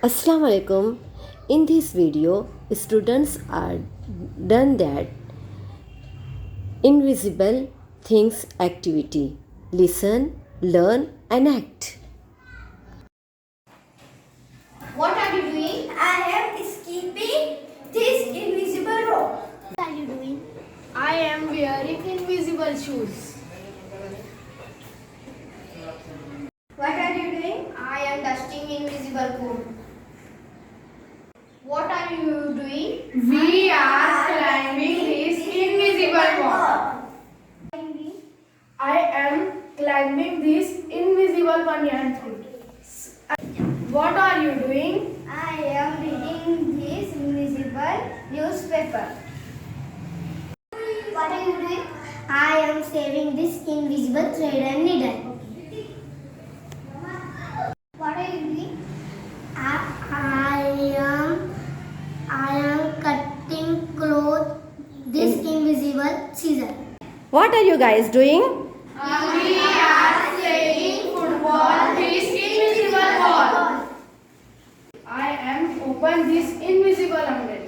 Assalamu alaikum. In this video, students are done that invisible things activity. Listen, learn and act. What are you doing? I am skipping this invisible rope. What are you doing? I am wearing invisible shoes. What are you doing? I am dusting invisible code. What are you doing? We are climbing this invisible wall. I am climbing this invisible banyan tree. What are you doing? I am reading this invisible newspaper. What are you doing? I am saving this invisible thread and needle. What are you doing? I am cutting cloth this invisible scissor. What are you guys doing? We are playing football this invisible wall. I am open this invisible umbrella.